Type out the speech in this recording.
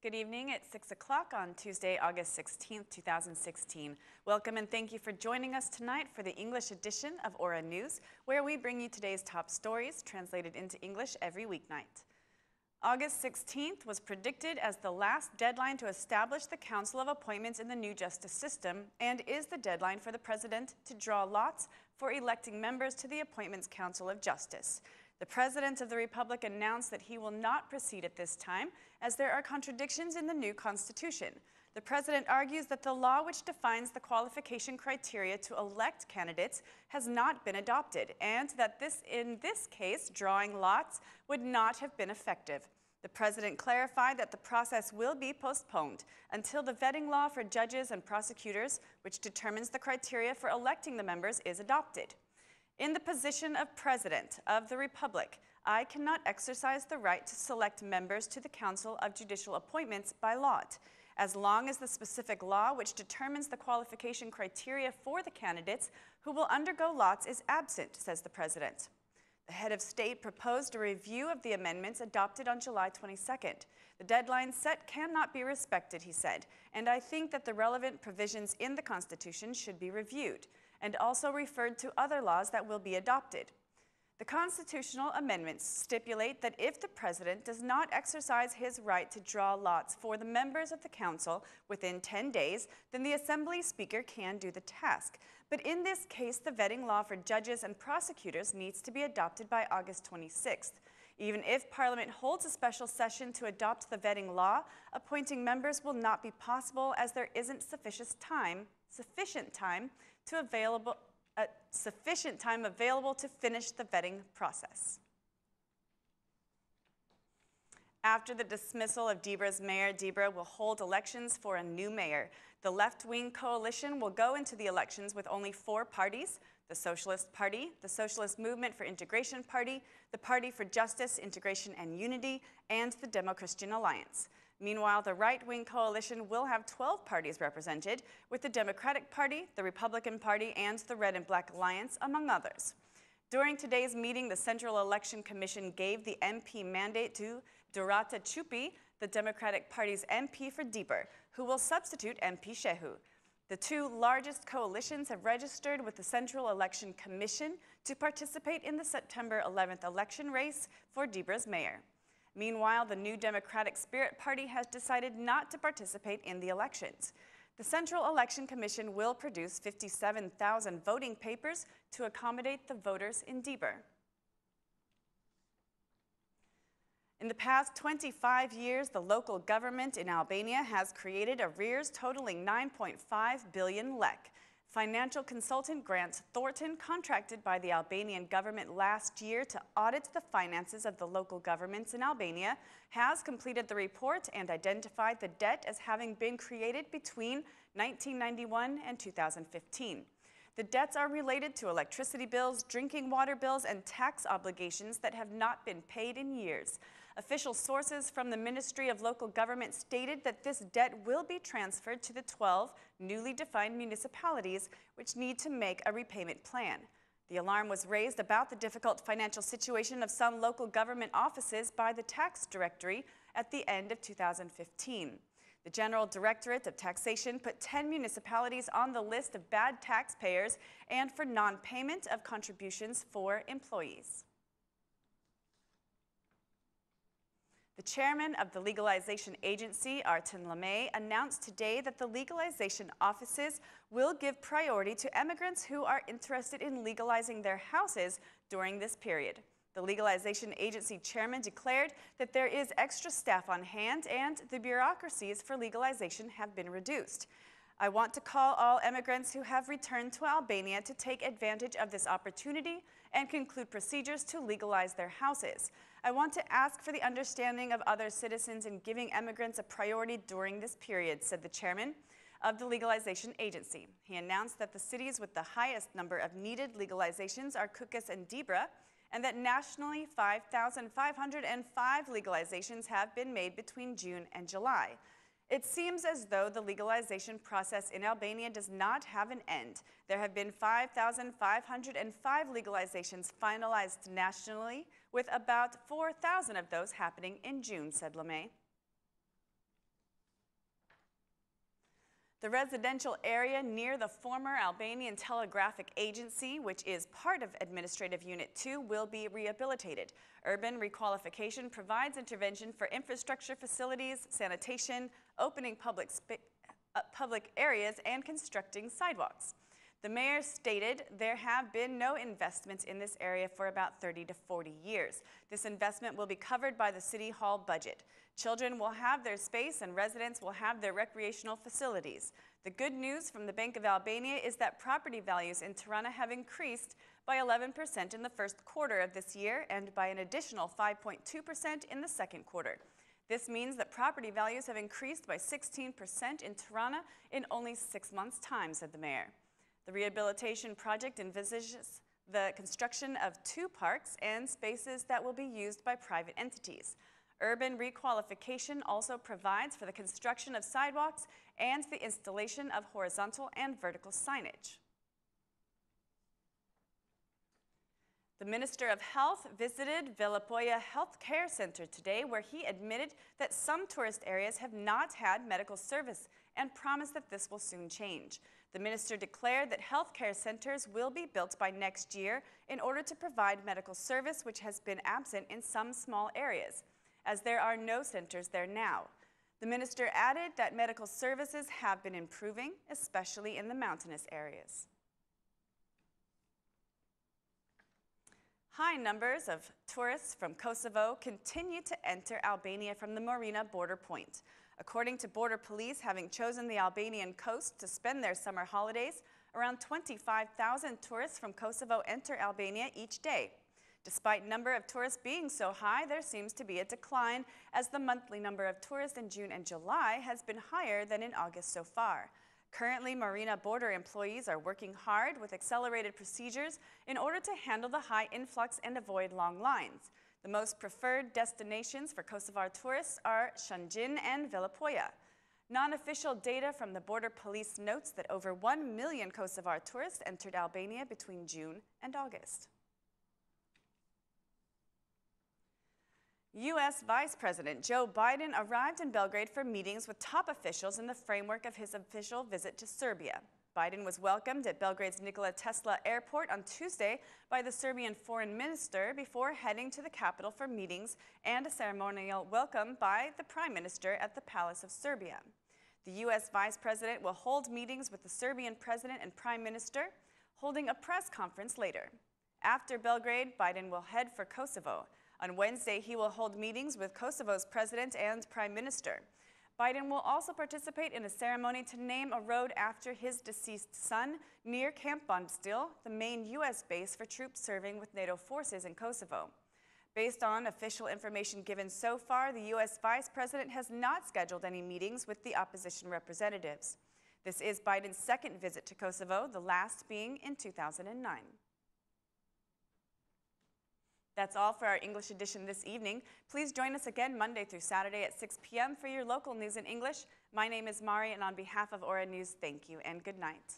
Good evening. It's 6 o'clock on Tuesday, August 16th, 2016. Welcome and thank you for joining us tonight for the English edition of Aura News, where we bring you today's top stories translated into English every weeknight. August 16th was predicted as the last deadline to establish the Council of Appointments in the new justice system and is the deadline for the President to draw lots for electing members to the Appointments Council of Justice. The President of the Republic announced that he will not proceed at this time as there are contradictions in the new Constitution. The President argues that the law which defines the qualification criteria to elect candidates has not been adopted and that in this case, drawing lots would not have been effective. The President clarified that the process will be postponed until the vetting law for judges and prosecutors, which determines the criteria for electing the members, is adopted. In the position of President of the Republic, I cannot exercise the right to select members to the Council of Judicial Appointments by lot, as long as the specific law which determines the qualification criteria for the candidates who will undergo lots is absent, says the President. The head of state proposed a review of the amendments adopted on July 22nd. The deadline set cannot be respected, he said, and I think that the relevant provisions in the Constitution should be reviewed, and also referred to other laws that will be adopted. The constitutional amendments stipulate that if the President does not exercise his right to draw lots for the members of the Council within 10 days, then the Assembly Speaker can do the task. But in this case, the vetting law for judges and prosecutors needs to be adopted by August 26th. Even if Parliament holds a special session to adopt the vetting law, appointing members will not be possible as there isn't sufficient time available to finish the vetting process. After the dismissal of Dibra's mayor, Dibra will hold elections for a new mayor. The left-wing coalition will go into the elections with only 4 parties: the Socialist Party, the Socialist Movement for Integration Party, the Party for Justice, Integration and Unity, and the Demo-Christian Alliance. Meanwhile, the right-wing coalition will have 12 parties represented, with the Democratic Party, the Republican Party, and the Red and Black Alliance, among others. During today's meeting, the Central Election Commission gave the MP mandate to Dorata Chupi, the Democratic Party's MP for Dibra, who will substitute MP Shehu. The 2 largest coalitions have registered with the Central Election Commission to participate in the September 11th election race for Dibra's mayor. Meanwhile, the New Democratic Spirit Party has decided not to participate in the elections. The Central Election Commission will produce 57,000 voting papers to accommodate the voters in Dibra. In the past 25 years, the local government in Albania has created arrears totaling 9.5 billion lek. Financial consultant Grant Thornton, contracted by the Albanian government last year to audit the finances of the local governments in Albania, has completed the report and identified the debt as having been created between 1991 and 2015. The debts are related to electricity bills, drinking water bills, and tax obligations that have not been paid in years. Official sources from the Ministry of Local Government stated that this debt will be transferred to the 12 newly defined municipalities, which need to make a repayment plan. The alarm was raised about the difficult financial situation of some local government offices by the Tax Directory at the end of 2015. The General Directorate of Taxation put 10 municipalities on the list of bad taxpayers and for non-payment of contributions for employees. The chairman of the Legalization Agency, Artin Lamay, announced today that the legalization offices will give priority to immigrants who are interested in legalizing their houses during this period. The Legalization Agency chairman declared that there is extra staff on hand and the bureaucracies for legalization have been reduced. I want to call all immigrants who have returned to Albania to take advantage of this opportunity and conclude procedures to legalize their houses. I want to ask for the understanding of other citizens in giving immigrants a priority during this period, said the chairman of the Legalization Agency. He announced that the cities with the highest number of needed legalizations are Kukës and Dibra, and that nationally 5,505 legalizations have been made between June and July. It seems as though the legalization process in Albania does not have an end. There have been 5,505 legalizations finalized nationally, with about 4,000 of those happening in June, said Lamay. The residential area near the former Albanian Telegraphic Agency, which is part of Administrative Unit 2, will be rehabilitated. Urban requalification provides intervention for infrastructure facilities, sanitation, opening public areas, and constructing sidewalks. The mayor stated there have been no investments in this area for about 30 to 40 years. This investment will be covered by the City Hall budget. Children will have their space and residents will have their recreational facilities. The good news from the Bank of Albania is that property values in Tirana have increased by 11% in the first quarter of this year and by an additional 5.2% in the second quarter. This means that property values have increased by 16% in Tirana in only 6 months' time, said the mayor. The rehabilitation project envisages the construction of 2 parks and spaces that will be used by private entities. Urban requalification also provides for the construction of sidewalks and the installation of horizontal and vertical signage. The Minister of Health visited Velipoja Health Care Center today, where he admitted that some tourist areas have not had medical service and promised that this will soon change. The minister declared that health care centers will be built by next year in order to provide medical service, which has been absent in some small areas, as there are no centers there now. The minister added that medical services have been improving, especially in the mountainous areas. High numbers of tourists from Kosovo continue to enter Albania from the Marina border point. According to border police, having chosen the Albanian coast to spend their summer holidays, around 25,000 tourists from Kosovo enter Albania each day. Despite number of tourists being so high, there seems to be a decline, as the monthly number of tourists in June and July has been higher than in August so far. Currently, Marina border employees are working hard with accelerated procedures in order to handle the high influx and avoid long lines. The most preferred destinations for Kosovar tourists are Shëngjin and Velipoja. Non-official data from the border police notes that over 1 million Kosovar tourists entered Albania between June and August. U.S. Vice President Joe Biden arrived in Belgrade for meetings with top officials in the framework of his official visit to Serbia. Biden was welcomed at Belgrade's Nikola Tesla Airport on Tuesday by the Serbian foreign minister before heading to the capital for meetings and a ceremonial welcome by the prime minister at the Palace of Serbia. The U.S. vice president will hold meetings with the Serbian president and prime minister, holding a press conference later. After Belgrade, Biden will head for Kosovo. On Wednesday, he will hold meetings with Kosovo's president and prime minister. Biden will also participate in a ceremony to name a road after his deceased son near Camp Bondstil, the main U.S. base for troops serving with NATO forces in Kosovo. Based on official information given so far, the U.S. vice president has not scheduled any meetings with the opposition representatives. This is Biden's second visit to Kosovo, the last being in 2009. That's all for our English edition this evening. Please join us again Monday through Saturday at 6 p.m. for your local news in English. My name is Mari, and on behalf of Aura News, thank you and good night.